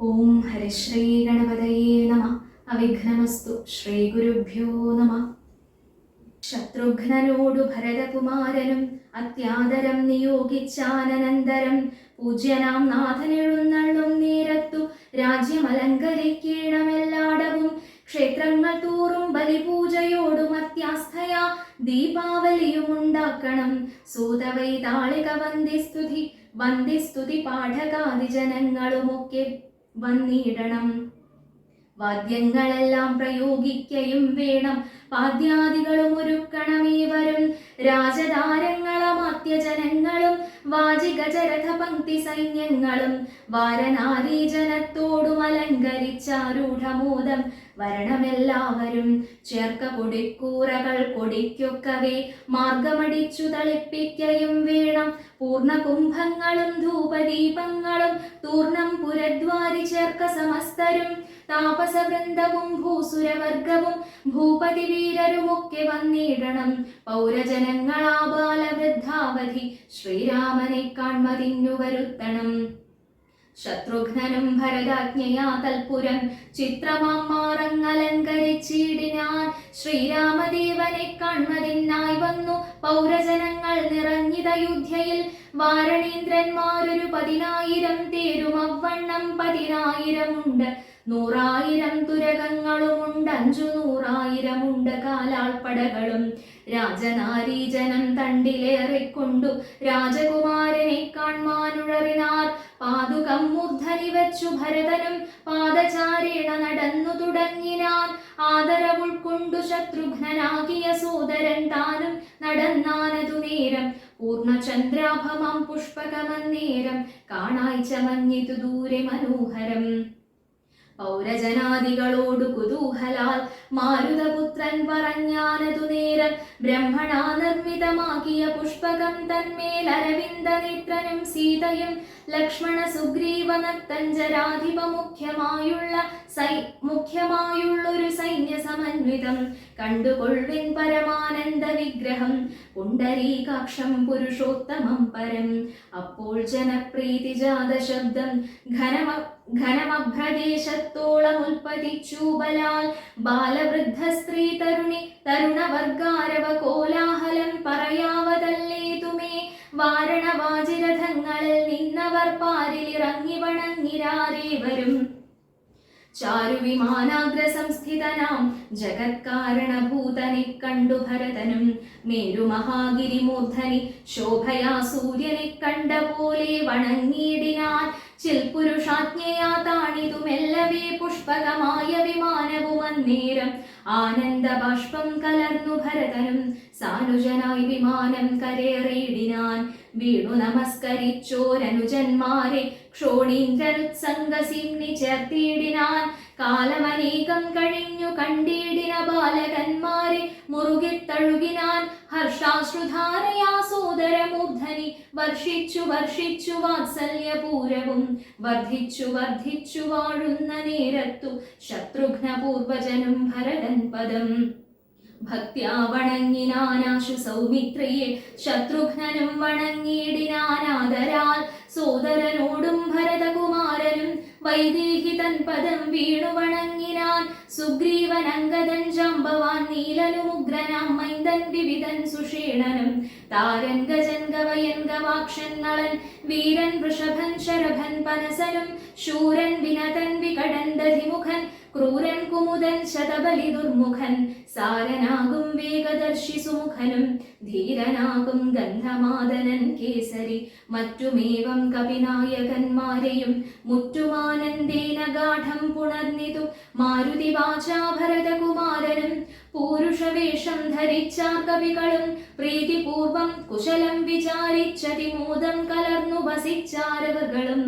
ഓം ഹരിശ്രീ ഗണപതയേ നമ. അവിഘ്നമസ്തു. ശ്രീ ഗുരുഭ്യോ നമ. ശത്രുഘ്നനോടു ഭരതകുമാരനും അത്യാദരം നിയോഗിച്ചാനന്തരം പൂജ്യനാം നാഥനെഴുന്നള്ളും നേരത്തു രാജ്യമലങ്കരിക്കണമെല്ലാടവും ക്ഷേത്രങ്ങൾ തോറും ബലിപൂജയോടും അത്യാസ്ഥയാ ദീപാവലിയുമുണ്ടാക്കണം. സൂതവൈതാളിക വന്ദിസ്തുതി പാഠകാദി ജനങ്ങളുമൊക്കെ വന്നിടണം. വാദ്യങ്ങളെല്ലാം പ്രയോഗിക്കയും വേണം, പാദ്യാദികളും ഒരുക്കണമേവരും. രാജതാരങ്ങളമാത്യജനങ്ങളും വാജികജരഥ പങ്ക്തി സൈന്യങ്ങളും വാരനാരീജനത്തോടും അലങ്കരിച്ചാരൂഢമോദം വരണമെല്ലാവരും. ചേർക്ക കൊടിക്കൂറകൾ കൊടിക്കൊക്കവേ മാർഗമടിച്ചു തളിപ്പിക്കയും വേണം. പൂർണ്ണകുംഭങ്ങളും ധൂപദീപങ്ങളും തൂർണം പുരദ്വാരി ചേർക്ക സമസ്തരും. താപസവൃന്ദവും ഭൂസുരവർഗവും ഭൂപതി വീരരുമൊക്കെ വന്നിടണം. പൗരജനങ്ങളാബാലവൃദ്ധാവധി ശ്രീരാമനെ കാൺമതിന്നു വരുത്തണം. ശത്രുഘ്നനും ഭരതാജ്ഞയാ തൽപുരം ചിത്രമാറങ്ങലങ്കരിച്ചിടിനാൻ. ശ്രീരാമദേവനെ കാൺമതിനായി വന്നു പൗരജനങ്ങൾ നിറഞ്ഞിതയുധ്യയിൽ. വാരണീന്ദ്രന്മാരൊരു 10,000 തേരും അവണ്ണം 10,000 100,000 തുരകങ്ങളുമുണ്ട്. 500,000 കാലാൾപ്പടകളും. രാജനാരീജനം തണ്ടിലേറിക്കൊണ്ടു രാജകുമാരനെ കാൺമാനുഴറിനാർ. പാതുകം മൂർധനി വച്ചു ഭരതനും പാദചാരേണ നടന്നു തുടങ്ങിനാൻ. ആദരവുൾക്കൊണ്ടു ശത്രുഘ്നനാകിയ സോദരൻ താനും നടന്നാനതു നേരം. പൂർണ്ണചന്ദ്രാഭമാം പുഷ്പകമന്നേരം കാണായി ചമഞ്ഞിതു ദൂരെ മനോഹരം. പൗരജനാദികളോടു കുതൂഹലാൽ മാരുതപുത്രൻ പറഞ്ഞാനതു നേരം. ബ്രഹ്മണാ നിർമ്മിതമാക്കിയ പുഷ്പകം തന്മേൽ അരവിന്ദനേത്രനും സീതയും ലക്ഷ്മണ സുഗ്രീവ നക്തഞ്ചരാധിപ മുഖ്യമായുള്ളൊരു സൈന്യ സമന്വിതം. കണ്ടുകൊള്ളിൻ പരമാനന്ദ വിഗ്രഹം പുണ്ടരീകാക്ഷം പുരുഷോത്തമം പരം. അപ്പോൾ ജനപ്രീതി ജാത ശബ്ദം ഘനമഭ്രദേശത്തോളം ഉൽപ്പതിച്ചു ബലാൽ. ബാലവൃദ്ധ സ്ത്രീ തരുണവർഗാരവ കോലാഹലം പറയാവതല്ലേതുമേ. വാരണവാജിരഥങ്ങളിൽ നിന്നവർ പാരിലിറങ്ങി വണങ്ങിരാരേവരും. ചാരുവിമാനാഗ്രസംസ്ഥിതനാം ജഗത്കാരണഭൂതനെ കണ്ടു ഭരതനും. മേരുമഹാഗിരിമൂർധനി ശോഭയാ സൂര്യനെ കണ്ട പോലെ വണങ്ങിയിടിനാൻ. ചിൽപുരുഷാജ്ഞയാ താണിതുമെല്ലവേ പുഷ്പകമായ വിമാനവും അന്നേരം. ആനന്ദബാഷ്പം കലർന്നു ഭരതനും സാനുജനായി വിമാനം കരേറിയിടിനാൻ. വീണു നമസ്കരിച്ചോരനുജന്മാരെ ക്ഷോണീന്ദ്രനുത്സംഗസിംനി ചേർത്തിയിടിനാൻ. കാലമനേകം കഴിഞ്ഞു കണ്ടിടിന ബാലകന്മാരെ മുറുകെ തഴുകിനാൻ. ഹർഷാശ്രുധാരയാ സോദരമൂർധനി വർഷിച്ചു വാത്സല്യപൂരവും. വർദ്ധിച്ചു വാഴുന്ന നേരത്തു ശത്രുഘ്ന പൂർവജനും ഭരതൻ പദം. ഭക്ത്യാ വണങ്ങിനാനാശു സൗമിത്രിയെ ശത്രുഘ്നനും വണങ്ങിയിടിനാനാദരാൽ. സോദരനോടും ഭരതകുമാരനും വൈദേഹി തൻ പദം വീണു വണങ്ങിനാൻ. സുഗ്രീവനങ്കദൻ ജാംബവാൻ നീലനും ഉഗ്രനാം മൈന്ദൻ വിവിധൻ സുഷേണനും. താരൻ ഗജൻ ഗവയൻ ഗവാക്ഷൻ നളൻ വീരൻ വൃഷഭൻ ശരഭൻ പനസനും. ശൂരൻ വിനതൻ വികടൻ ദധിമുഖൻ ക്രൂരൻ കുമുദൻ ശതബലി ദുർമുഖൻ. സാരനാകും വേഗദർശി സുമുഖനും ധീരനാകും ഗന്ധമാദനൻ കേസരി. മറ്റുമേവം കപിനായകന്മാരെയും മുറ്റുമാനന്ദേന ഗാഠം പുണർന്നിതു മാരുതി വാചാ ഭരതകുമാരനും. പൂരുഷവേഷം ധരിച്ചാർ കവികളും പ്രീതിപൂർവം കുശലം വിചാരിച്ചതിമോദം കലർന്നു വസിച്ചാരവകളും.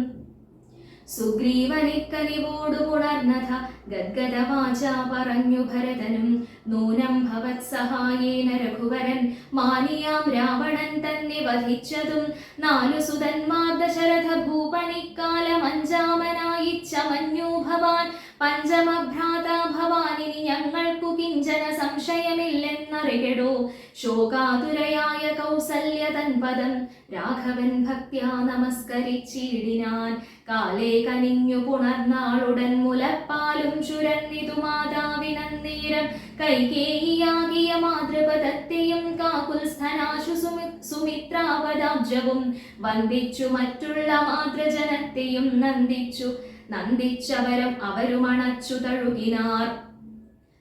സുഗ്രീവനിക്കനിവോടു പുണർന്നഥ ഗദ്ഗദവാച പറഞ്ഞു ഭരതനും. നൂനം ഭവത്സഹായേന രഘുവരൻ മാനിയാം രാവണൻ തന്നെ വധിച്ചതും. 4 സുതന്മാർ ദശരഥ ഭൂപനിക്കാലം 5-മനായി ചമഞ്ഞു ഭവാൻ. പഞ്ചമഭ്രാത ഭവാനിനി ഞങ്ങൾക്കു കിഞ്ചന സംശയമില്ലെന്നറികടോ. ശോകാതുരയായ കൗസല്യ തൻപദം രാഘവൻ ഭക്ത്യാ നമസ്കരിച്ചിടിനാൻ. കാലേ കനിഞ്ഞു പുണർന്നാളുടൻ മുലപ്പാലും ചുരന്നിതു മാതാവിനന്നേരം. കൈകേയിയാകിയ മാതൃപദത്തെയും കാകുൽസ്ഥനാശു സുമിത്രാപദാബ്ജവും വന്ദിച്ചു മറ്റുള്ള മാതൃജനത്തെയും നന്ദിച്ചവരും അവരുമണച്ചു തഴുകിനാർ.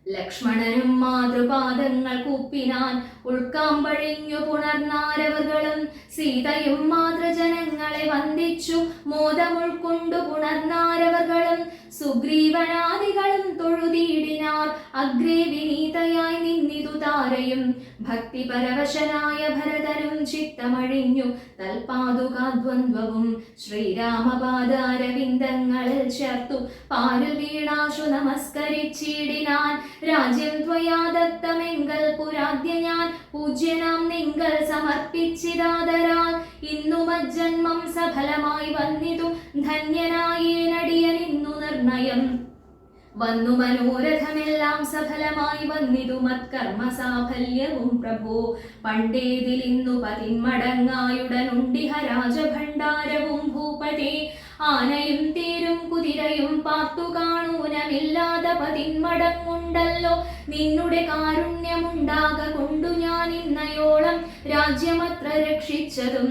ലക്ഷ്മണനും മാതൃപാദങ്ങൾ കൂപ്പിനാൻ. ഉൾക്കാമ്പഴിഞ്ഞു പുണർന്നാരവകളും സീതയും മാതൃജനങ്ങളെ വന്ദിച്ചു മോദമുൾക്കൊണ്ടു പുണർന്നാരവകളും. സുഗ്രീവനാദികളും തൊഴുതീടിനാർ. അഗ്രേ വിനീതയായി നിന്നിതു താരയും. ഭക്തിപരവശനായ ഭരതനും ചിത്തമഴിഞ്ഞു തൽപാദുകാദ്വന്ദ്വവും. ശ്രീരാമപാദാരവിന്ദങ്ങളിൽ ചേർത്തു പാരിൽ വീണാശു നമസ്കരിച്ചിടിനാൻ. രാജ്യം ത്വയാ ദത്തമെങ്കൽ പുരാദ്യ ഞാൻ പൂജ്യനാം നിങ്കൽ സമർപ്പിച്ചിതാദരാൽ. ഇന്നു മജ്ജന്മം സഫലമായി വന്നിതു ധന്യനായേനടിയനിന്നു നിർണയം. വന്നു മനോരഥമെല്ലാം സഫലമായി വന്നിതു മത്കർമ്മ സാഫല്യവും പ്രഭോ. പണ്ടേതിലിന്നു പതിന്മടങ്ങായുടനുണ്ടിഹ രാജഭണ്ഡാരവും ഭൂപതേ. ആനയും തേരും കുതിരയും പാർത്തു കാണൂനമില്ലാത പതിന്മടങ്ങുണ്ടല്ലോ. നിന്നുടെ കാരുണ്യമുണ്ടാക കൊണ്ടു ഞാൻ ഇന്നയോളം രാജ്യമത്ര രക്ഷിച്ചതും.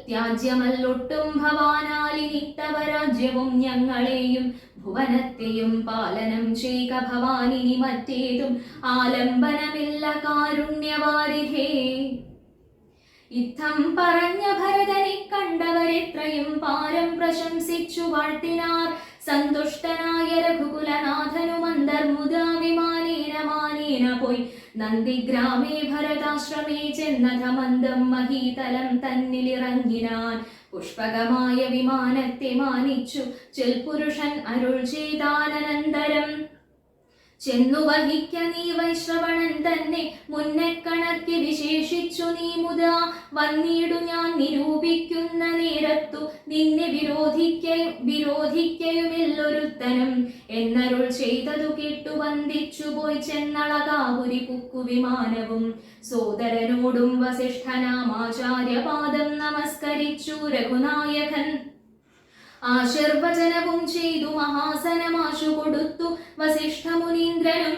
ത്യാജ്യമല്ലൊട്ടും ഭവാനാലിനിത്തവ രാജ്യവും ഞങ്ങളെയും ഭുവനത്തെയും പാലനം ചെയ്ക ഭവാനിനി മറ്റേതും ആലംബനമില്ല കാരുണ്യവാരിധേ. ഇത്തം പറഞ്ഞ ഭരതനെ കണ്ടവരെത്രയും പാരം പ്രശംസിച്ചു വാഴ്ത്തിനാർ. സന്തുഷ്ടനായ രഘുകുലനാഥനും അന്തർമുദാ വിമാനേന പോയി നന്ദിഗ്രാമേ ഭരതാശ്രമേ ചെന്നധമന്തം മഹീതലം തന്നിലിറങ്ങിനാൻ. പുഷ്പകമായ വിമാനത്തെ മാനിച്ചു ചെൽപുരുഷൻ അരുൾ ചെയ്താനന്തരം. ചെന്നു വഹിക്ക നീ വൈശ്രവണൻ തന്നെ മുന്നെ കണക്കി വിശേഷിച്ചു നീ മുതാ. വന്നിടു ഞാൻ നിരൂപിക്കുന്ന നേരത്തു നിന്നെ വിരോധിക്കയുമില്ലൊരുത്തനും. എന്നരുൾ ചെയ്തതു കേട്ടു വന്ദിച്ചു പോയി ചെന്നളകാപുരി കുക്കു വിമാനവും. സോദരനോടും വസിഷ്ഠനാമാചാര്യപാദം നമസ്കരിച്ചു രഘുനായകൻ. ആശീർവചനവും ചെയ്തു മഹാസനമാശു കൊടുത്തു വസിഷ്ഠമുനീന്ദ്രനും.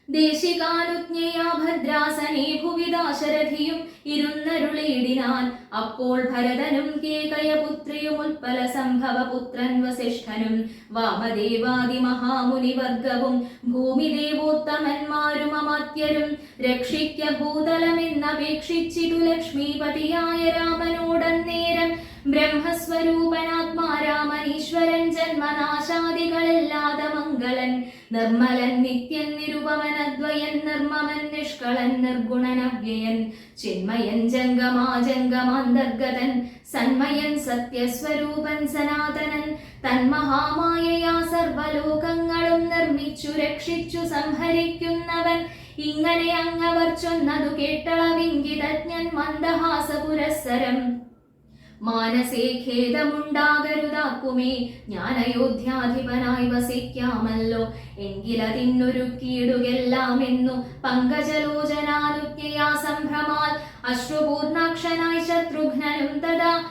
ദേശികാനുജ്ഞയാ ഭദ്രാസനേ ഭുവിദാശരഥിയും ഇരുന്നരുളേടിനാൻ. അപ്പോൾ ഭരതനും കേകയപുത്രിയും ഉത്പല സംഭവ പുത്രൻ വസിഷ്ഠനും വാമദേവാദി മഹാമുനിവർഗവും ഭൂമിദേവോത്തമന്മാരും അമാത്യരും രക്ഷിക്ക ഭൂതലമെന്നപേക്ഷിച്ചിതു ലക്ഷ്മീപതിയായ രാമനോടന്നേരം. ബ്രഹ്മസ്വരൂപനാത്മാരാമനീശ്വരൻ ജന്മനാശാദികളില്ലാതെ മംഗളൻ നിർമ്മലൻ നിത്യൻ നിരുപമനദ്വയൻ നിർമ്മമൻ നിഷ്കളൻ നിർഗുണനവ്യയൻ ചിന്മയൻ ജംഗമാജംഗമാന്തർഗതൻ സന്മയൻ സത്യസ്വരൂപൻ സനാതനൻ തന്മഹാമായയാ സർവലോകങ്ങളും നിർമ്മിച്ചു രക്ഷിച്ചു സംഹരിക്കുന്നവൻ. ഇങ്ങനെ അങ്ങവർ ചൊന്നതു കേട്ടളവിംഗിതജ്ഞൻ മന്ദഹാസ പുരസ്സരം. മാനസേ ഖേദമുണ്ടാകരുതാക്കുമേ, ഞാൻ അയോധ്യാധിപനായി വസിക്കാമല്ലോ. എങ്കിലതിന്നൊരുക്കിയിടുകെല്ലാം എന്നു പങ്കജലോചനാനുജ്ഞയാ സംഭ്രമാൽ അശ്രുപൂർണാക്ഷനായി ശത്രുഘ്നനും തഥാ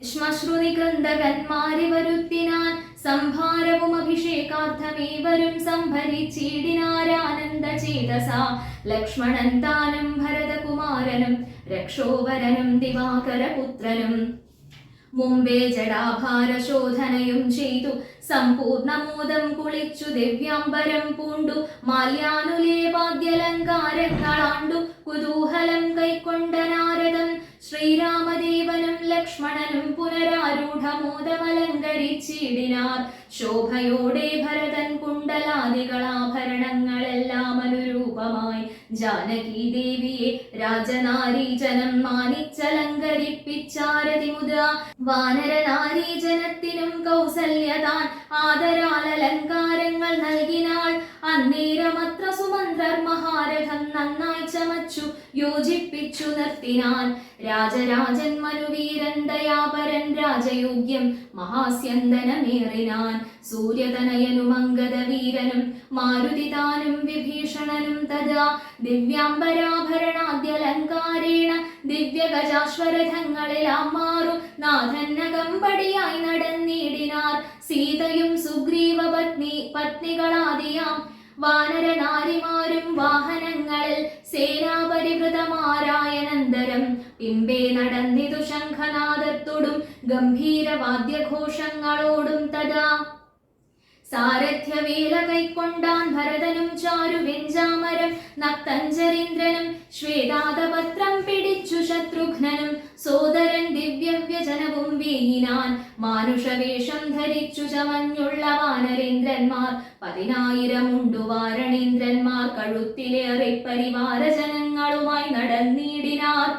ശ്മശ്രുനികൃന്ദകന്മാരെ വരുത്തിനാൻ. സംഭാരവും അഭിഷേകാർത്ഥമേവരും സംഭരിച്ചിടിനാരാനന്ദ ചേതസാ. ലക്ഷ്മണൻ താനും ഭരതകുമാരനും രക്ഷോവരനും ദിവാകരപുത്രനും മുമ്പേ ജടാഭാരശോധനയും ചെയ്തു സമ്പൂർണമോദം കുളിച്ചു ദിവ്യാംബരം പൂണ്ടു മാല്യാനുലേപാദ്യലങ്കാരങ്ങളാണ്ടു കുതൂഹലം കൈക്കൊണ്ട നാരദം. ശ്രീരാമദേവനും ലക്ഷ്മണനും പുനരാരൂഢമോദമലങ്കരിച്ചിടിനാർ. ശോഭയോടെ ഭരതൻ കുണ്ടലാദികളാഭരണങ്ങളെല്ലാം അനുരൂപമായി ജാനകി ദേവിയെ രാജനാരീജനം മാനിച്ചലങ്കരിപ്പിച്ചാരതിമുദ. വാനരനാരീജനത്തിനും കൗസല്യതാൻ ആദരാൽ അലങ്കാരങ്ങൾ നൽകിനാൾ. അന്നേരമത്ര സുമന്ത്രർ മഹാരഥം നന്നായി ചമച്ചു യോജിപ്പിച്ചു നിർത്തിനാൻ. രാജരാജൻ മനുവീരൻ ദയാപരൻ രാജയോഗ്യം മഹാസ്യന്തനമേറിനാൻ. സൂര്യതനയനും അംഗദവീരനും മാരുതിതാനും വിഭീഷണനും തഥാ ദിവ്യാംബരാഭരണാദ്യലങ്കാരേണ ദിവ്യഗജാശ്വരഥങ്ങളിലാം മാറു നാഥന്നകമ്പടിയായി നടന്നിടിനാർ. സീതയും സുഗ്രീവ പത്നികളാദിയാം വാനരനാരിമാരും വാഹനങ്ങളിൽ സേനാപരിവൃതമാരായനന്തരം പിമ്പേ നടന്നിതു ശംഖനാദത്തോടും ഗംഭീരവാദ്യഘോഷങ്ങളോടും തഥാ. സാരഥ്യവേല കൈക്കൊണ്ടാൻ ഭരതനും ചാരു വെഞ്ചാമരം നക്തഞ്ചരീന്ദ്രനും ശ്വേതാതപത്രം പിടിച്ചു ശത്രുഘ്നനും സോദരൻ ദിവ്യവ്യജനവും വീയിനാൻ. മാനുഷവേഷം ധരിച്ചു ചമഞ്ഞുള്ള വാനരേന്ദ്രന്മാർ 10,000 ഉണ്ടു വാരണേന്ദ്രന്മാർ കഴുത്തിലേറെ പരിവാരജനങ്ങളുമായി നടന്നിടിനാർ.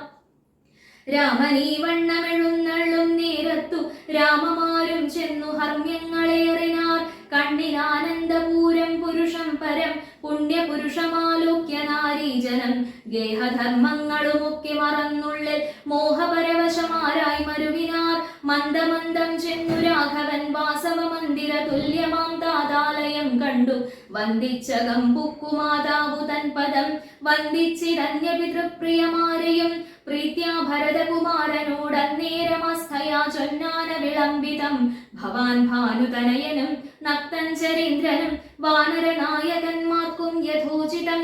രാമനീ വണ്ണമെഴുന്നള്ളും നേരത്തു രാമമാരും ചെന്നു ഹർമ്മ്യങ്ങളേറിനാർ. കണ്ണിനാനന്ദപൂരം പുരുഷം പരം പുണ്യപുരുഷമാലോക്യ നാരീജനം ഗേഹധർമ്മങ്ങളുമൊക്കെ മറന്നുള്ളിൽ മോഹപരവശമാരായി മരുവിനാർ. മന്ദമന്ദം ചെന്നു രാഘവൻ വാസവ മന്ദിര തുല്യമാം താതാലയം കണ്ടു വന്ദിച്ച ഗംബുക്കുമാതാവു തൻ പദം വന്ദിച്ചിരന്യപിതൃപ്രിയമാരെയും പ്രീത്യാ ഭരതകുമാരനോടന്നേരമസ്ഥയാ ചൊന്നാന വിളംബിതം. ഭവാൻ ഭാനുതനയനും നക്തഞ്ചരീന്ദ്രനും വാനരനായകന്മാർക്കും യഥോചിതം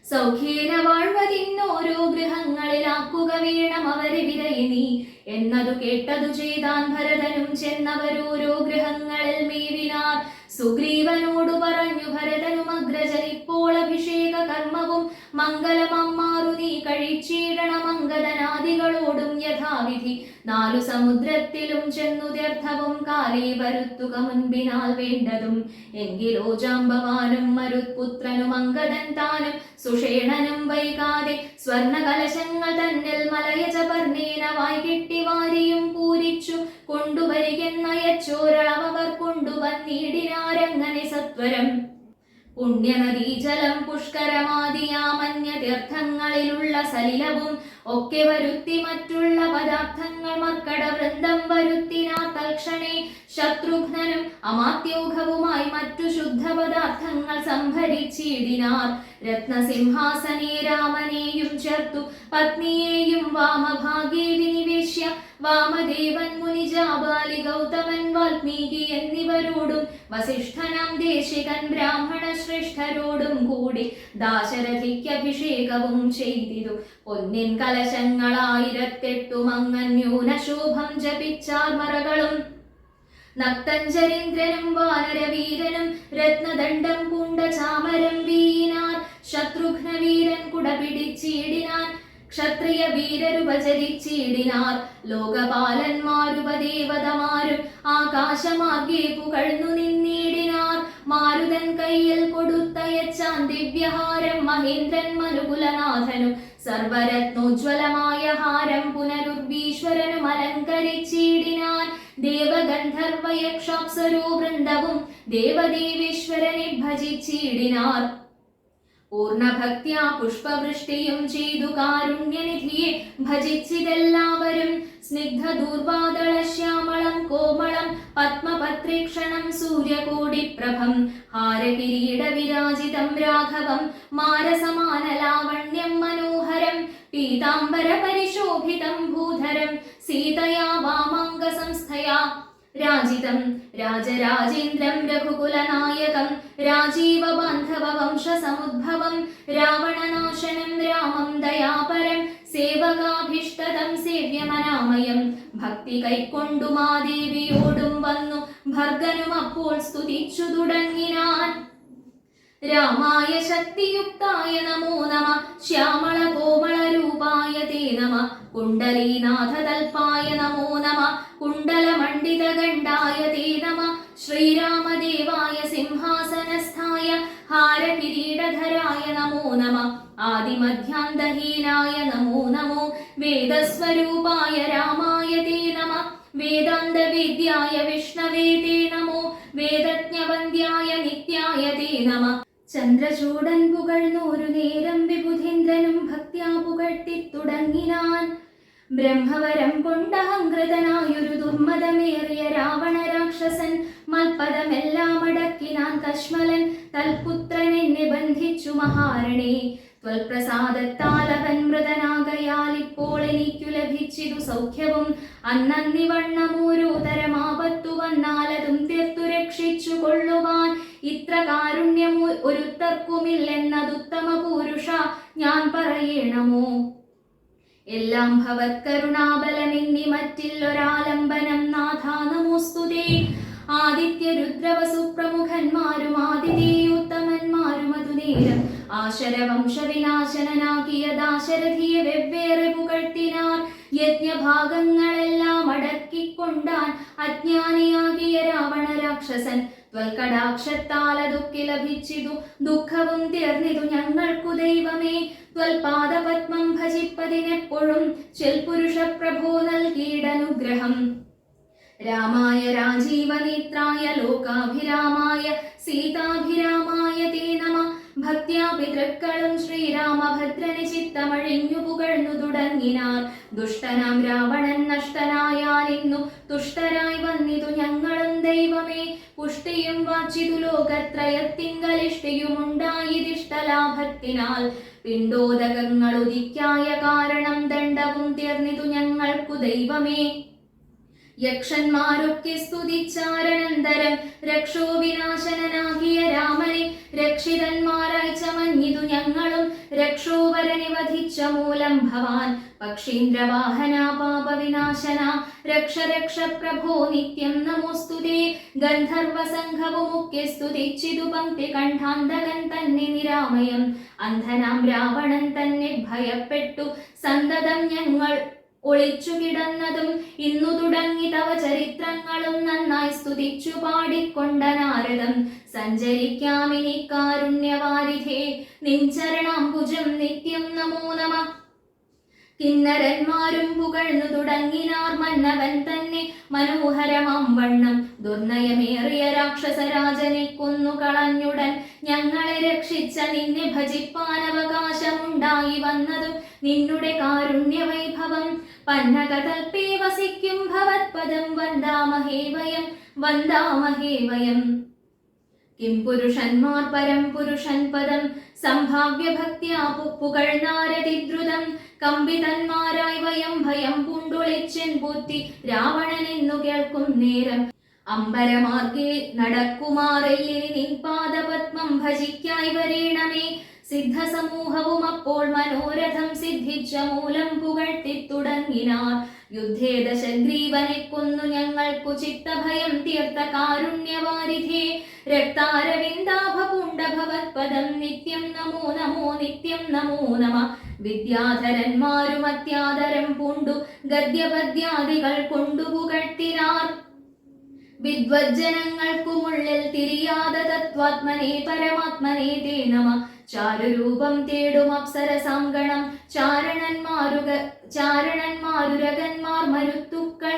സൗഖ്യേന വാഴ്വതിന്നോരോ ഗൃഹങ്ങളിലാക്കുക വേണം അവരെ വിരയിനി എന്നതു കേട്ടതു ചെയ്താൻ ഭരതനും ചെന്നവരോരോ ഗൃഹങ്ങളിൽ മേവിനാർ. സുഗ്രീവനോടു പറഞ്ഞു ഭരതനും അഗ്രജൻ ഇപ്പോൾ അഭിഷേക കർമ്മവും മംഗലമമ്മാറു നീ കഴിച്ചിടണം അംഗദനാദികളോടും യഥാവിധി. 4 സമുദ്രത്തിലും ചെന്നു തീർത്ഥവും കാലേ വരുത്തുക മുൻപിനാൽ വേണ്ടതും. എങ്കിലോ ജാമ്പവാനും മരുത്പുത്രനും അംഗദൻ താനും സുഷേണനും വൈകാതെ സ്വർണകലശങ്ങൾ തന്നിൽ മലയജപർണേന വായ്കെട്ടി വാരിയും പൂരിച്ചു കൊണ്ടുവരികെന്നയച്ചോരളവർ കൊണ്ടുവന്നിടിനാരങ്ങനെ സത്വരം. പുണ്യനദീജലം പുഷ്കരമാദിയാമന്യ തീർത്ഥങ്ങളിലുള്ള സലിലവും ഒക്കെ വരുത്തി മറ്റുള്ള പദാർത്ഥങ്ങൾ മർക്കട വൃന്ദം വരുത്തിനാ. തൽക്ഷണേ ശത്രുഘ്നനും അമാത്യൗഘവുമായി മറ്റു ശുദ്ധ പദാർത്ഥങ്ങൾ സംഭരിച്ചിടിനാർ. രത്നസിംഹാസനേ രാമനെയും ചേർത്തു പത്നിയെയും വാമഭാഗേ വിനിവേശ്യ വാമദേവൻ മുനിജാബാലി ഗൗതമൻ വാൽമീകി എന്നിവരോടും വസിഷ്ഠനാം ദേശികൻ ബ്രാഹ്മണ ശ്രേഷ്ഠരോടും കൂടി ദാശരഥിക്ക് അഭിഷേകവും ചെയ്തിരു. പൊന്നിൻ കലശങ്ങളായിരത്തെട്ടു മങ്ങന്യൂനശോഭം ജപിച്ചാർ മറകളും. നക്തഞ്ചരീന്ദ്രനും വാനരവീരനും രത്നദണ്ഡം പൂണ്ട ചാമരം വീയിനാർ. ശത്രുഘ്നവീരൻ കുട പിടിച്ചിടിനാൻ. ക്ഷത്രിയ വീരരുപചരിച്ചിടിനാർ. ലോകപാലന്മാരുപദേവതമാരും ആകാശമാർഗേ പുകഴ്ന്നു നിന്നിടിനാർ. മാരുതൻ കയ്യിൽ കൊടുത്തയച്ചാൻ ദിവ്യഹാരം മഹേന്ദ്രൻ മനുകുലനാഥനും സർവരത്നോജ്വലമായ ഹാരം പുനരുർവീശ്വരനും അലങ്കരിച്ചിടിനാൻ. ദേവഗന്ധർവയക്ഷാപ്സരോ വൃന്ദവും ദേവദേവേശ്വരനെ ഭജിച്ചിടിനാർ. പൂർണ്ണഭക്ത്യാ പുഷ്പവൃഷ്ടിയും ചെയ്തു കാരുണ്യനിധിയെ ഭജിച്ചിതെല്ലാവരും. സ്നിഗ്ധ ദൂർവാദള ശ്യാമളം കോമളം പത്മപത്രേക്ഷണം സൂര്യകോടിപ്രഭം ഹാരകിരീട വിരാജിതം രാഘവം മാരസമാന ലാവണ്യം മനോഹരം പീതാംബര പരിശോഭിതം ഭൂധരം സീതയാ വാമാംഗ സംസ്ഥയാ രാജിതം രാജരാജേന്ദ്രം രഘുകുലനായകം രാജീവ ബാന്ധവ വംശസമുദ്ഭവം രാവണനാശനം രാമം ദയാപരം സേവകാഭീഷ്ടതം സേവ്യമനാമയം. ഭക്തി കൈക്കൊണ്ടു മാദേവിയോടും വന്നു ഭർഗനും അപ്പോൾ സ്തുതിച്ചു തുടങ്ങിനാൻ. രാമായ ശക്തിയുക്തായ നമോ നമ ശ്യാമള കോമള രൂപായ തേ നമ കുണ്ടലീനാഥതൽപായ നമോ നമ കുണ്ടലമണ്ഡിതഗണ്ഡായ തേ നമ ശ്രീരാമദേവായ സിംഹാസനസ്ഥായ ഹാരകിരീടധരായ നമോ നമ ആദിമധ്യാന്തഹീനായ നമോ നമോ വേദസ്വരൂപായ രാമായ തേ നമ വേദാന്തവേദ്യായ വിഷ്ണവേ തേ നമോ വേദജ്ഞവന്ദ്യായ നിത്യായ തേ നമ ചന്ദ്രചൂടൻ പുകഴ്ന്നോരു നേരം വിബുധേന്ദ്രനും ഭക്ത്യാ പുകഴ്ത്തി തുടങ്ങിനാൻ. ബ്രഹ്മവരം കൊണ്ടഹങ്കൃതനായൊരു ദുർമതമേറിയ രാവണ രാക്ഷസൻ മൽപദമെല്ലാം അടക്കിനാൻ കശ്മലൻ തൽപുത്രൻ എന്നെ ബന്ധിച്ചു മഹാരണേ. ത്വൽപ്രസാദത്താൽ അവൻ മൃതനാകയാൽ ഇപ്പോൾ എനിക്കു ലഭിച്ചിതു സൗഖ്യവും. അന്നന്നിവണ്ണമോരോ തരമാപത്തു വന്നാലതും തീർത്തു രക്ഷിച്ചു കൊള്ളുവാൻ ഇത്ര കാരുണ്യം ഒരുത്തർക്കുമില്ലെന്നതുത്തമ പുരുഷ ഞാൻ പറയണമോ. എല്ലാം ഭവത്കരുണാബലമെന്നി മറ്റില്ലൊരാലംബനം നാഥ നമോസ്തുതേ. ആദിത്യ രുദ്രവസു പ്രമുഖന്മാരും ആദിതേയോത്തമന്മാരും അതുനേരം ആശരവംശ വിനാശനാക്കിയ ദാശരഥിയെ വെവ്വേറെ പുകഴ്ത്തിനാർ. യജ്ഞഭാഗങ്ങളെല്ലാം അടക്കിക്കൊണ്ടാൻ അജ്ഞാനിയാകിയ രാവണ രാക്ഷസൻ. ത്വൽകടാക്ഷത്താൽ അതൊക്കെ ലഭിച്ചിതു ദുഃഖവും തീർന്നിതു ഞങ്ങൾക്കു ദൈവമേ. ത്വൽപാദപത്മം ഭജിപ്പതിനെപ്പോഴും ചെൽപുരുഷ പ്രഭോ നൽകിയിടനുഗ്രഹം. രാമായ രാജീവനേത്രായ ലോകാഭിരാമായ സീതാഭിരാമായ തേ നമ. ഭക്ത്യാ പിതൃക്കളും ശ്രീരാമഭദ്രന് ചിത്തമഴിഞ്ഞു പുകഴ്ന്നു തുടങ്ങിനാർ. ദുഷ്ടനാം രാവണൻ നഷ്ടനായാലിന്നു തുഷ്ടരായി വന്നിതു ഞങ്ങളും ദൈവമേ. പുഷ്ടിയും വാച്ചിതു ലോകത്രയത്തിങ്കലിഷ്ടിയുമുണ്ടായിതിഷ്ടലാഭത്തിനാൽ. പിണ്ടോദകങ്ങൾ ഉദിക്കായ കാരണം ദണ്ഡവും തീർന്നിതു ഞങ്ങൾക്കു ദൈവമേ. യക്ഷന്മാരൊക്കെ സ്തുതിച്ചാരനന്തരം രക്ഷോവിനാശനാകിയ രാമനെ രക്ഷിതന്മാരായി ചമഞ്ഞിതു ഞങ്ങളും. രക്ഷോവരനെ വധിച്ച മൂലം ഭവാൻ പക്ഷീന്ദ്രവാഹന പാപവിനാശന രക്ഷ രക്ഷ പ്രഭോ നിത്യം നമോസ്തുതേ. ഗന്ധർവസംഘവുമൊക്കെ സ്തുതിച്ചിതു പങ്ക്തി കണ്ഠാന്തകൻ തന്നെ നിരാമയം. അന്ധനാം രാവണൻ തന്നെ ഭയപ്പെട്ടു സന്തതം ഞങ്ങൾ ഒളിച്ചു കിടന്നതും ഇന്നു തുടങ്ങി തവ ചരിത്രങ്ങളും നന്നായി സ്തുതിച്ചു പാടിക്കൊണ്ട നാരദം. സഞ്ചരിക്കാമിനി കാരുണ്യവാരിധേ നിൻചരണാംബുജം നിത്യം നമോ നമ. കിന്നരന്മാരും പുകഴ്ന്നു തുടങ്ങിനാർ മന്നവൻ തന്നെ മനോഹരമാം വണ്ണം. ദുർനയമേറിയ രാക്ഷസരാജനെ കൊന്നു കളഞ്ഞുടൻ ഞങ്ങളെ രക്ഷിച്ച നിന്നെ ഭജിപ്പാൻ അവകാശമുണ്ടായി വന്നതും നിന്നുടെ കാരുണ്യവൈഭവം. പന്നകതൽപേ വസിക്കും ഭവത്പദം വന്ദാമഹേ വയം വന്ദാമഹേ വയം. കിം പുരുഷന്മാർ പരം പുരുഷൻ പദം സംഭാവ്യ ഭക്ത്യാ പുകഴ്നാരതിദ്രുതം. കമ്പിതന്മാരായി വയം ഭയം പൂണ്ടൊളിച്ചെൻ പൂത്തി രാവണനെന്നു കേൾക്കും നേരം. അമ്പരമാർഗേ നടക്കുമാറെല്ലിനി നിൻ പാദപത്മം ഭജിക്കായി വരേണമേ. സിദ്ധസമൂഹവും അപ്പോൾ മനോരഥം സിദ്ധിച്ച മൂലം പുകഴ്ത്തി തുടങ്ങിനാർ. യുദ്ധേ ദശഗ്രീവനെ കൊന്നു ഞങ്ങൾക്കു ചിത്തഭയം തീർത്ത കാരുണ്യവാരിധേ. രക്താരവിന്ദാഭ പുണ്ഡഭവത്പദം നിത്യം നമോ നമോ നിത്യം നമോ നമ. വിദ്യാധരന്മാരും അത്യാദരം പൂണ്ടു ഗദ്യപദ്യാദികൾ കൊണ്ടു പുകഴ്ത്തിനാർ. വിദ്വജ്ജനങ്ങൾക്കുമുള്ളിൽ തിരിയാതെ തത്വാത്മനെ പരമാത്മനെ തേ നമ. ചാരുരൂപം തേടും അപ്സരസാംഗണം ചാരണന്മാരുരകന്മാർ മരുത്തുക്കൾ.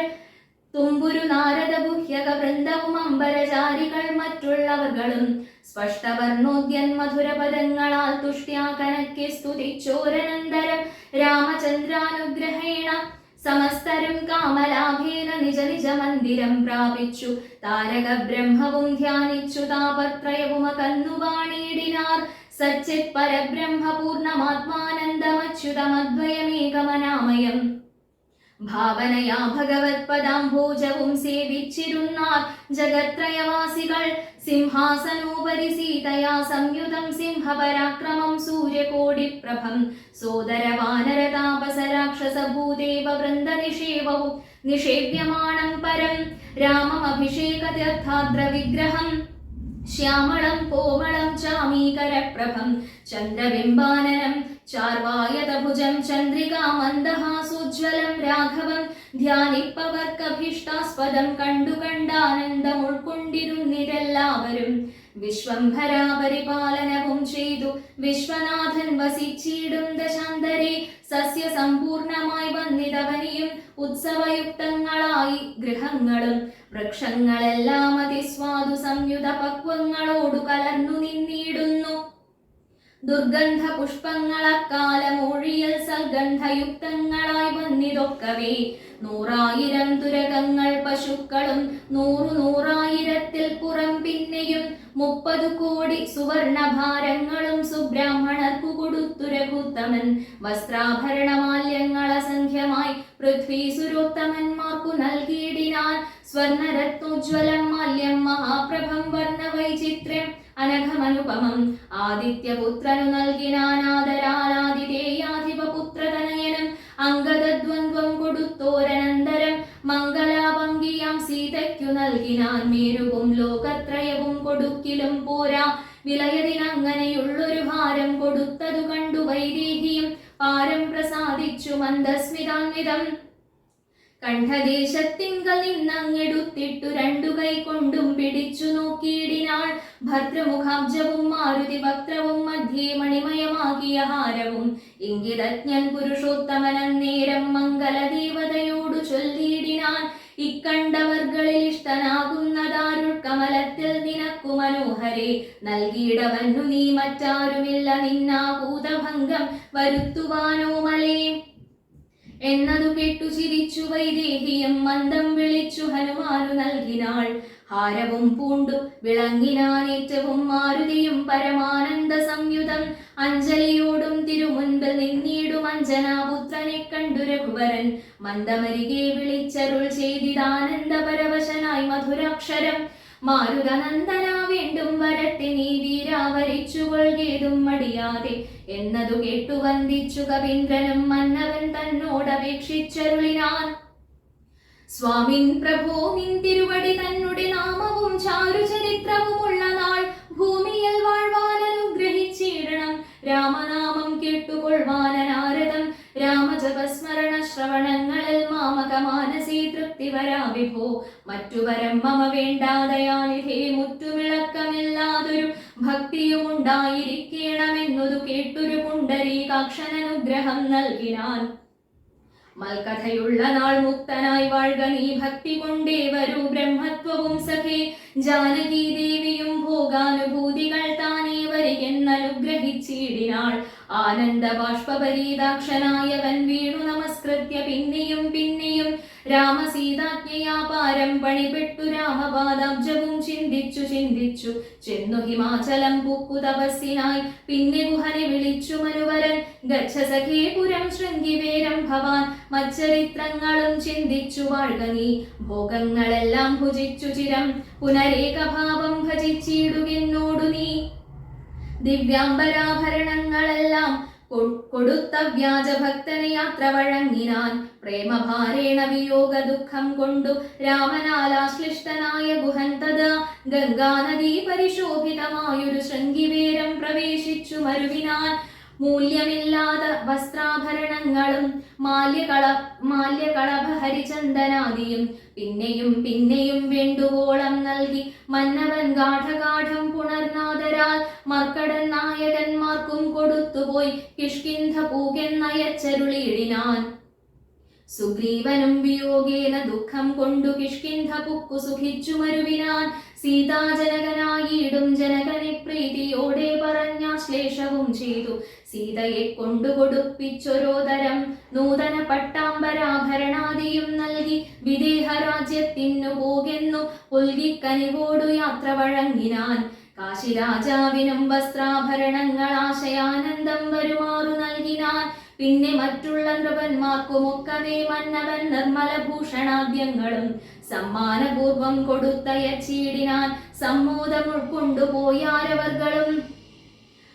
തുമ്പുരു നാരദ ഗുഹ്യക വൃന്ദവും അമ്പരചാരികൾ മറ്റുള്ളവர்களுം. സ്പഷ്ടവർണോദ്യൻ മധുരപദങ്ങളാൽ തുഷ്ട്യാ കനക്കെ സ്തുതിച്ചോരനന്തരം. രാമചന്ദ്രാനുഗ്രഹേണ സമസ്തരും കാമലാഭേന നിജ നിജ മന്ദിരം പ്രാപിച്ചു. താരക ബ്രഹ്മവും ധ്യാനിച്ചു താപത്രയവും അകന്നുവാണിയിടിനാർ. സച്ചിത് പരബ്രഹ്മ പൂർണ്ണമാത്മാനന്ദമച്യുതമദ്വയമേകമനാമയം. ഭാവനയാ ഭഗവത് പദാംഭോജവും സേവിച്ചിരുന്നാർ ജഗത്രയവാസികൾ. സിംഹാസനോപരി സീതയാ സംയുതം സിംഹപരാക്രമം സൂര്യകോടിപ്രഭം. സോദരവാനരതാപസ രാക്ഷസ ഭൂദേവ വൃന്ദ നിഷേവ്യമാണം പരം. രാമമഭിഷേക തീർത്ഥാദ്ര വിഗ്രഹം ശ്യാമളം കോമളം ചാമീകരപ്രഭം. ചന്ദ്രബിംബാനനം ചാർവായതഭുജം ചന്ദ്രികാമന്ദഹാസോജ്വലം രാഘവം. ധ്യാനിപ്പവർക്കഭീഷ്ടാസ്പദം കണ്ടു കണ്ടാനന്ദം ഉൾക്കൊണ്ടിരുന്നിരെല്ലാവരും. വിശ്വംഭരാ പരിപാലനവും ചെയ്തു വിശ്വനാഥൻ വസിച്ചിടും ദശാന്തരെ. സസ്യസമ്പൂർണമായി വന്നിതവനിയും ഉത്സവയുക്തങ്ങളായി ഗൃഹങ്ങളും വൃക്ഷങ്ങളെല്ലാം അതിസ്വാദു സംയുത പക്വങ്ങളോടു കലർന്നു നിന്നിടുന്നു. ദുർഗന്ധ പുഷ്പങ്ങളക്കാലമൊഴിയൽ സൽഗന്ധയുക്തങ്ങളായി വന്നിതൊക്കവേ. 100,000 തുരകങ്ങൾ പശുക്കളും 100,000 പുറം പിന്നെയും 30 കോടി സുവർണഭാരങ്ങളും സുബ്രാഹ്മണർക്കു കൊടുത്തു രഘുത്തമൻ. വസ്ത്രാഭരണമാല്യങ്ങൾ അസംഖ്യമായി പൃഥ്വീസുരോത്തമന്മാർക്കു നൽകിയിടിനാൻ. സ്വർണരത്നോജ്വലം മാല്യം മഹാപ്രഭം വർണ്ണവൈചിത്ര്യം അനഘമനുപമം ആദിത്യപുത്രനു നൽകിനാനാദരാലാതിഥേയാധിപപുത്രതനയനം. അംഗദദ്വന്ദ്വം കൊടുത്തോരനന്തരം മംഗലാഭംഗിയാം സീതയ്ക്കു നൽകിനാൻ. മേരുവും ലോകത്രയവും കൊടുക്കിലും പോരാ വിലയതിനങ്ങനെയുള്ളൊരു ഭാരം കൊടുത്തതു കണ്ടു വൈദേഹിയും പാരം പ്രസാദിച്ചു മന്ദസ്മിതാന്വിതം. കണ്ഠദേശത്തിങ്കൽ നിന്നങ്ങെടുത്തിട്ടു 2 കൈ കൊണ്ടും പിടിച്ചു നോക്കിയിടിനാൾ. ഭദ്രമുഖാബ്ജവും മാരുതി വക്ത്രവും മധ്യേ മണിമയമാകിയ ഹാരവും. ഇംഗിതജ്ഞൻ പുരുഷോത്തമനന്നേരം മംഗലദേവതയോടു ചൊല്ലിയിടിനാൻ. ഇക്കണ്ടവർകളിൽ ഇഷ്ടനാകുന്നതാരുൾ കമലത്തിൽ നിനക്കു മനോഹരെ. നൽകിയിടവന്നു നീ മറ്റാരുമില്ല നിന്നാകൂതഭംഗം വരുത്തുവാനോമലേ. എന്നതു കേട്ടു ചിരിച്ചു വൈദേഹിയും മന്ദം വിളിച്ചു ഹനുമാനു നൽകിനാൾ. ഹാരവും പൂണ്ടു വിളങ്ങിനാനേറ്റവും മാരുതിയും പരമാനന്ദ സംയുതം. അഞ്ജലിയോടും തിരുമുൻപിൽ നിന്നീടും അഞ്ജനാപുത്രനെ കണ്ടു രഘുവരൻ. മന്ദമരികെ വിളിച്ചരുൾ ചെയ്തിതാനന്ദപരവശനായി മധുരാക്ഷരം. മാരുതനന്ദന വീണ്ടും വരട്ടെ നീ വീരാവരിച്ചുകൊള്ളുകേതും മടിയാതെ. എന്നതു കേട്ടു വന്ദിച്ചു കവീന്ദ്രനും മന്നവൻ തന്നോടപേക്ഷിച്ചരുളിനാൻ. സ്വാമിൻ പ്രഭോ നിൻ തിരുവടി തന്നുടെ നാമവും ചാരുചരിത്രവുമുള്ള നാൾ ഭൂമിയിൽ വാഴ്വാൻ അനുഗ്രഹിച്ചിടണം. രാമനാമം കേട്ടുകൊള്ളുവാനാരദം രാമജപസ്മരണ ശ്രവണങ്ങളിൽ മാമക മാനസേ തൃപ്തി വരാ വിഭോ. മറ്റു വരം മമ വേണ്ടാതയാനിധേ മുറ്റുമിളക്കമില്ലാതൊരു ഭക്തിയും ഉണ്ടായിരിക്കണമെന്നതു കേട്ടൊരു പുണ്ടരീകാക്ഷനനുഗ്രഹം നൽകിനാൻ. മൽക്കഥയുള്ള നാൾ മുക്തനായി വാഴ്ക നീ ഭക്തി കൊണ്ടേ വരൂ ബ്രഹ്മത്വവും സഖേ. ജാനകീ ദേവിയും ഭോഗാനുഭൂതികൾ താനേ വരികെന്നനുഗ്രഹിച്ചിടിനാൾ. ആനന്ദ ബാഷ്പരീതാക്ഷനായവൻ വീണു നമസ്കൃത്യ പിന്നെയും പിന്നെയും രാമസീതാജ്ഞയാ പാരം പണിപ്പെട്ടു രാമപാദാബ്ജവും ചിന്തിച്ചു ചിന്തിച്ചു ചെന്നു ഹിമാചലം പൂക്കു തപസ്സിനായി. പിന്നെ ഗുഹനെ വിളിച്ചു മനുവരൻ. ഗച്ഛ സഖേ പുരം ശൃംഗിവേരം ഭവാൻ. മച്ചരിത്രങ്ങളും ചിന്തിച്ചു വാഴ്ക നീ. ഭോഗങ്ങളെല്ലാം ഭുജിച്ചു ചിരം പുനരേകഭാവം ഭജിച്ചിടുകെന്നോടു നീ. ദിവ്യാംബരാഭരണങ്ങളെല്ലാം കൊടുത്ത വ്യാജഭക്തന് യാത്ര വഴങ്ങിനാൻ. പ്രേമഭാരേണ വിയോഗ ദുഃഖം കൊണ്ടു രാമനാലാശ്ലിഷ്ടനായ ഗുഹൻ തഥാ ഗംഗാനദീ പരിശോഭിതമായൊരു ശൃംഗിവേരം പ്രവേശിച്ചു മരുവിനാൻ. മൂല്യമില്ലാത്ത വസ്ത്രാഭരണങ്ങളും മാല്യകളഭഹരിചന്ദനാദിയും പിന്നെയും പിന്നെയും വേണ്ടുവോളം നൽകി മന്നവൻ ഗാഠഗാഠം പുണർനാദരാൽ മർക്കടൻ നായകന്മാർക്കും കൊടുത്തുപോയി കിഷ്കിന്ധ പൂകെന്നയച്ചരുളിയിടിനാൻ. സുഗ്രീവനും വിയോഗേന ദുഃഖം കൊണ്ടു കിഷ്കിന്ധ പുക്കു സുഖിച്ചു മരുവിനാൻ. സീതാജനകനായിടും ജനകനെ പ്രീതിയോടെ പറഞ്ഞാശ്ലേഷവും ചെയ്തു. സീതയെ കൊണ്ടുകൊടുപ്പിച്ചൊരോതരം നൂതന പട്ടാംബരാഭരണാദിയും നൽകി വിദേഹരാജ്യത്തിനു പോകെന്നു പുൽകിക്കനിവോടു യാത്ര വഴങ്ങിനാൻ. കാശിരാജാവിനും വസ്ത്രാഭരണങ്ങൾ ആശയാനന്ദം വരുമാറു നൽകിനാൻ. പിന്നെ മറ്റുള്ള നൃപന്മാർക്കുമൊക്കവേ മന്നവൻ നിർമ്മലഭൂഷണാദ്യങ്ങളും സമ്മാനപൂർവം കൊടുത്തയച്ചിടിനാൻ. സമ്മോദം ഉൾക്കൊണ്ടുപോയാരവർകളും.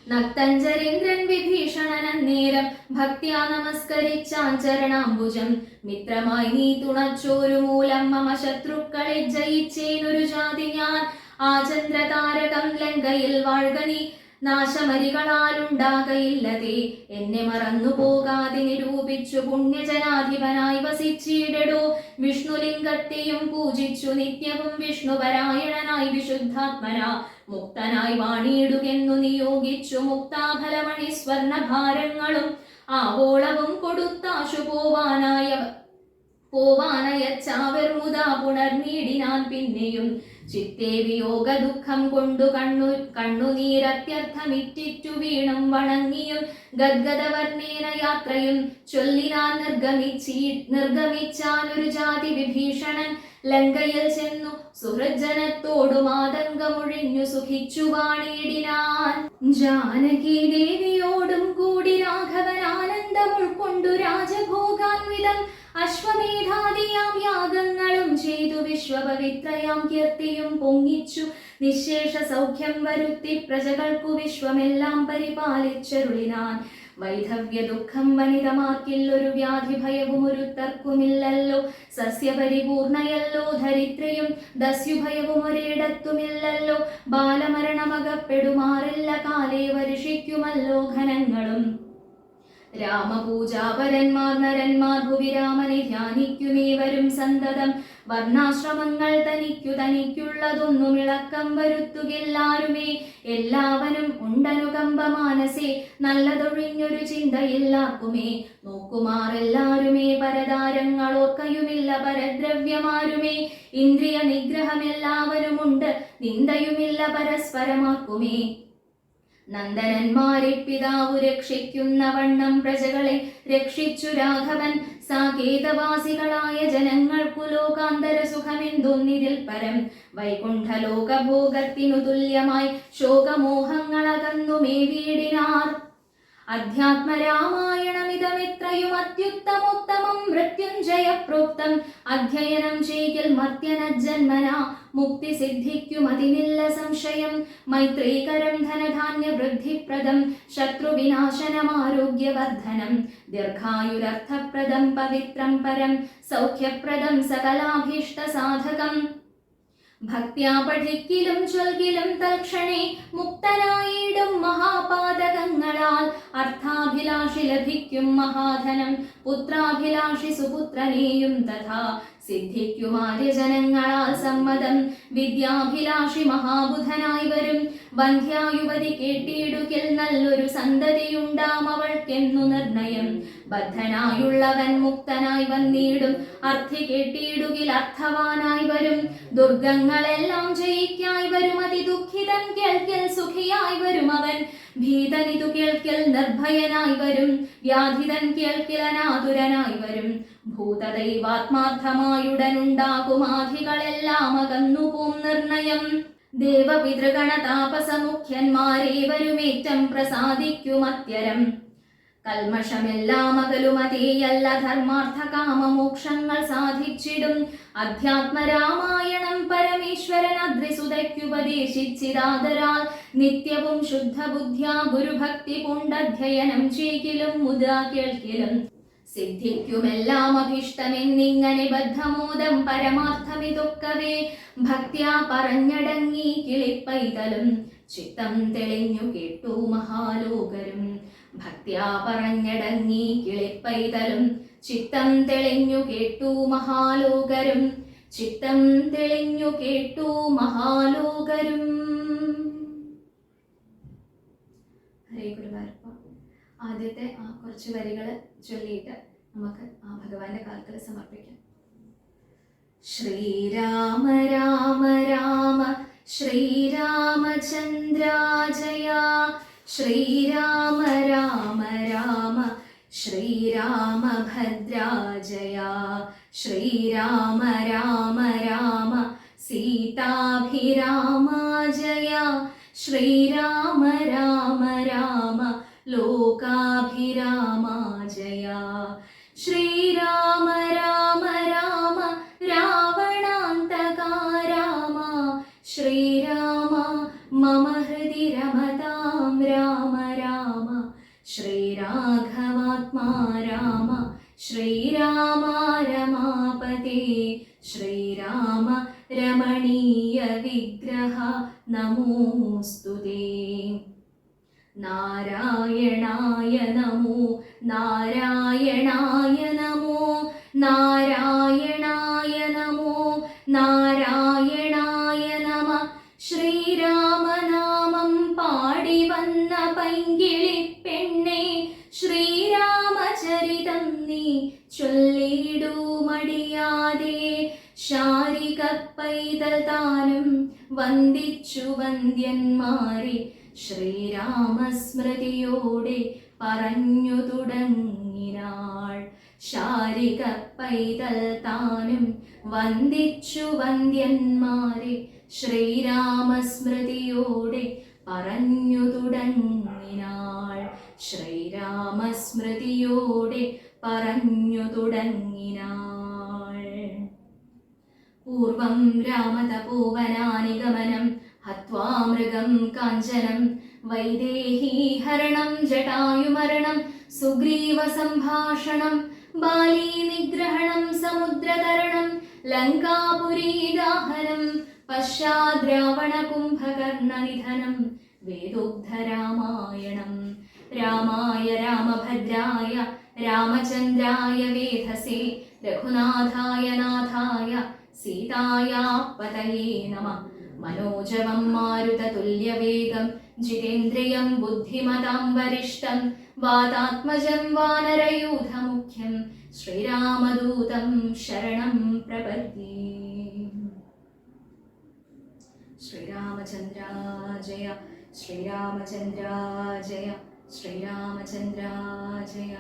നക്തഞ്ചരീന്ദ്രൻ വിഭീഷണനന്നേരം ഭക്ത്യാ നമസ്കരിച്ചാൻ ചരണാംബുജം. മിത്രമായി നീ തുണച്ചോരു മൂലം മമ ശത്രുക്കളെ ജയിച്ചേനൊരു ജാതി ഞാൻ. ആ ചന്ദ്രതാരകം ലങ്കയിൽ വാഴ്ക നീ. നാശമരികളാലുണ്ടാകയില്ലതേ. എന്നെ മറന്നു പോകാതെ നിരൂപിച്ചു പുണ്യജനാധിപനായി വസിച്ചിടടോ. വിഷ്ണുലിംഗത്തെയും പൂജിച്ചു നിത്യവും വിഷ്ണുപരായണനായി വിശുദ്ധാത്മന മുക്തനായി വാണിയിടുകെന്നു നിയോഗിച്ചു. മുക്താഫലമണി സ്വർണഭാരങ്ങളും ആവോളവും കൊടുത്താശു പോവാനയച്ചാവർമുതാ പുണർനീടിനാൻ പിന്നെയും. ചിത്തേ വിയോഗ ദുഃഖം കൊണ്ടു കണ്ണുനീരത്യർത്ഥമിറ്റിറ്റു വീണും വണങ്ങിയും ഗദ്ഗദവർണ്ണേന യാത്രയും ചൊല്ലിനാൻ നിർഗമിച്ചാനൊരു ജാതി വിഭീഷണൻ. ലങ്കയിൽ ചെന്നു സുഹൃജ്ജനത്തോടു മാതങ്കമൊഴിഞ്ഞു സുഖിച്ചു വാണിയിടിനാൻ. ജാനകി ദേവിയോടും കൂടി രാഘവൻ ആനന്ദം ഉൾക്കൊണ്ടു രാജഭോഗാൻവിധം അശ്വമേധാദിയാം യാഗങ്ങളും ചെയ്തു വിശ്വപവിത്രയാം കീർത്തിയും പൊങ്ങിച്ചു. നിശേഷ സൗഖ്യം വരുത്തി പ്രജകൾക്കു വിശ്വമെല്ലാം പരിപാലിച്ചരുളിനാൻ. വൈധവ്യ ദുഃഖം വനിതമാർക്കില്ലൊരു വ്യാധി ഭയവും ഒരു തർക്കുമില്ലല്ലോ. സസ്യപരിപൂർണയല്ലോ ധരിത്രിയും ദസ്യുഭയവും ഒരിടത്തുമില്ലല്ലോ. ബാലമരണമകപ്പെടുമാറില്ല കാലേ വർഷിക്കുമല്ലോ ഘനങ്ങളും. രാമപൂജാപരന്മാർ നരന്മാർ ഭുവി രാമനെ ധ്യാനിക്കുമേവരും സന്തതം. വർണ്ണാശ്രമങ്ങൾ തനിക്കുള്ളതൊന്നും ഇളക്കം വരുത്തുകെല്ലാരുമേ. എല്ലാവനും ഉണ്ടനുകമ്പ മാനസേ നല്ലതൊഴിഞ്ഞൊരു ചിന്തയില്ലാക്കുമേ. നോക്കുമാറെല്ലാരുമേ പരതാരങ്ങളോർക്കയുമില്ല പരദ്രവ്യമാരുമേ. ഇന്ദ്രിയ നിഗ്രഹമെല്ലാവനുമുണ്ട് നിന്ദയുമില്ല പരസ്പരമാക്കുമേ. നന്ദനന്മാരെ പിതാവു രക്ഷിക്കുന്ന വണ്ണം പ്രജകളെ രക്ഷിച്ചു രാഘവൻ. സാകേതവാസികളായ ജനങ്ങൾക്കു ലോകാന്തര സുഖമെന്തൊന്നിതിൽ പരം. വൈകുണ്ഠലോകഭോഗത്തിനു തുല്യമായി ശോകമോഹങ്ങളകന്നു മേവിയിടിനാർ. അധ്യാത്മരാമായണമിതമിത്രയും അത്യുത്തമോത്തമം മൃത്യുഞ്ജയ പ്രോക്തം. അധ്യയനം ചെയ്യിൽ മർത്യനജന്മന മുക്തി സിദ്ധിക്കും അതിനില്ല സംശയം. മൈത്രീകരം ധനധാന്യ വൃദ്ധിപ്രദം ശത്രുവിനാശനമാരോഗ്യവർദ്ധനം. ദീർഘായുരർത്ഥപ്രദം പവിത്രം പരം സൗഖ്യപ്രദം സകലാഭീഷ്ട സാധകം. ഭക്ത്യാ പഠിക്കിലും ചൊൽകിലും തൽക്ഷണേ മുക്തനായിടും മഹാപാതകങ്ങളാൽ. അർത്ഥാഭിലാഷി ലഭിക്കും മഹാധനം പുത്രാഭിലാഷി സുപുത്രനെയും തഥാ. സിദ്ധിക്കും ആര്യജനങ്ങളാൽ സമ്മതം വിദ്യാഭിലാഷി മഹാബുധനായി വരും. വന്ധ്യായുവതി കേട്ടിടുകിൽ നല്ലൊരു സന്തതിയുണ്ടാം അവൾക്കെന്നു നിർണയം. ബദ്ധനായുള്ളവൻ മുക്തനായി വന്നിടും അർത്ഥി കേട്ടിടുകിൽ അർത്ഥവാനായി വരും. ദുർഗങ്ങളെല്ലാം ജയിക്കായി വരും അതിദുഃഖിതൻ കേൾക്കൽ സുഖിയായി വരും അവൻ. ഭീതനിതു കേൾക്കൽ നിർഭയനായി വരും. വ്യാധിതൻ കേൾക്കൽ അനാതുരനായി വരും. ഭൂതദൈവാത്മാർത്ഥമായുടനുണ്ടാകുമാധികളെല്ലാം അകന്നുപോം നിർണയം. ദേവപിതൃഗണ താപസമുഖ്യന്മാരേവരുമേറ്റം പ്രസാദിക്കുമത്യരം. കൽമഷമെല്ലാം അകലുമതേയല്ല ധർമാർത്ഥ കാമമോക്ഷങ്ങൾ സാധിച്ചിടും. അധ്യാത്മരാമായണം പരമേശ്വരൻ അദ്രിസുതയ്ക്കുപദേശിച്ചിതാദരാൽ. നിത്യവും ശുദ്ധബുദ്ധ്യാ ഗുരുഭക്തി പൂണ്ടധ്യയനം ചെയ്കിലും മുദ്രാ കേൾക്കിലും. സിദ്ധിക്കുമെല്ലാം അഭീഷ്ടമെന്നിങ്ങനെ ബദ്ധമോദം പരമാർത്ഥമിതൊക്കവേ. ഭക്ത്യാ പറഞ്ഞടങ്ങി കിളിപ്പൈതലും ചിത്തം തെളിഞ്ഞു കേട്ടു മഹാലോകരും. ഭക്ത്യാ പറഞ്ഞടങ്ങി കിളിപ്പൈതലും ചിത്തം തെളിഞ്ഞു കേട്ടു മഹാലോകരും. ചിത്തം തെളിഞ്ഞു കേട്ടു മഹാലോകരും. ഹരേ ഗുരുവായൂരപ്പ. ആദ്യത്തെ ആ കുറച്ച് വരികൾ ചൊല്ലിയിട്ട് നമുക്ക് ആ ഭഗവാന്റെ കാൽക്കൽ സമർപ്പിക്കാം. ശ്രീരാമ രാമ രാമ ശ്രീരാമചന്ദ്രാജയ. ശ്രീരാമ രാമ രാമ ശ്രീരാമഭദ്രാജയ. ശ്രീരാമ രാമ രാമ സീതാഭിരാമാജയ. ശ്രീരാമ രാമ രാമ ലോകാഭിരാമാജയ. ശ്രീരാമ രാമ രാമ രാവണാന്തകാ രാമ. ശ്രീരാമ മമ ഹൃദി രമതാം രാമ രാമ. ശ്രീരാഘവാത്മാ രാമ. ശ്രീരാമ രമാപതേ. ശ്രീരാമ രമണീയ വിഗ്രഹ നമോസ്തുതേ. നാരായണായ നമോ നാരായണായ നമോ നാരായണായ നമോ നാരായണായ നമ. ശ്രീരാമനാമം പാടി വന്ന പൈങ്കിളിപ്പെണ്ണേ, ശ്രീരാമചരിതം നീ ചൊല്ലിടൂ മടിയാതെ. ശാരിക പൈതൽ താനും വന്ദിച്ചു വന്ദ്യന്മാരെ, ശ്രീരാമസ്മൃതിയോടെ പറഞ്ഞു തുടങ്ങിനാൾ. ശാരിക പൈതൽ താനും വന്ദിച്ചു വന്ദ്യന്മാരെ, ശ്രീരാമസ്മൃതിയോടെ പറഞ്ഞു തുടങ്ങിനാൾ. ശ്രീരാമസ്മൃതിയോടെ പറഞ്ഞു തുടങ്ങിനാൾ. പൂർവം രാമതപോവനാനിഗമനം ഹത്വാ മൃഗം കാഞ്ചനം, വൈദേഹീഹരണം ജടായുമരണം, സുഗ്രീവ സംഭാഷണം, ബാലീ നിഗ്രഹണം, സമുദ്രതരണം, ലങ്കാപുരീദാഹനം, പശ്ചാദ് രാവണ കുംഭകർണ നിധനം, വേദോക്ത രാമായണം. രാമായ രാമഭദ്രായ രാമചന്ദ്രായ വേധസേ, രഘുനാഥായ നാഥായ സീതായാ പതയേ നമഃ. മനോജവം മാരുതതുല്യവേഗം ജിതേന്ദ്രിയം ബുദ്ധിമതാം വരിഷ്ഠം, വാതാത്മജം വാനരയൂഥമുഖ്യം, ശ്രീരാമദൂതം ശരണം പ്രപദ്യേ. ശ്രീരാമചന്ദ്ര ജയ, ശ്രീരാമചന്ദ്ര ജയ, ശ്രീരാമചന്ദ്ര ജയ.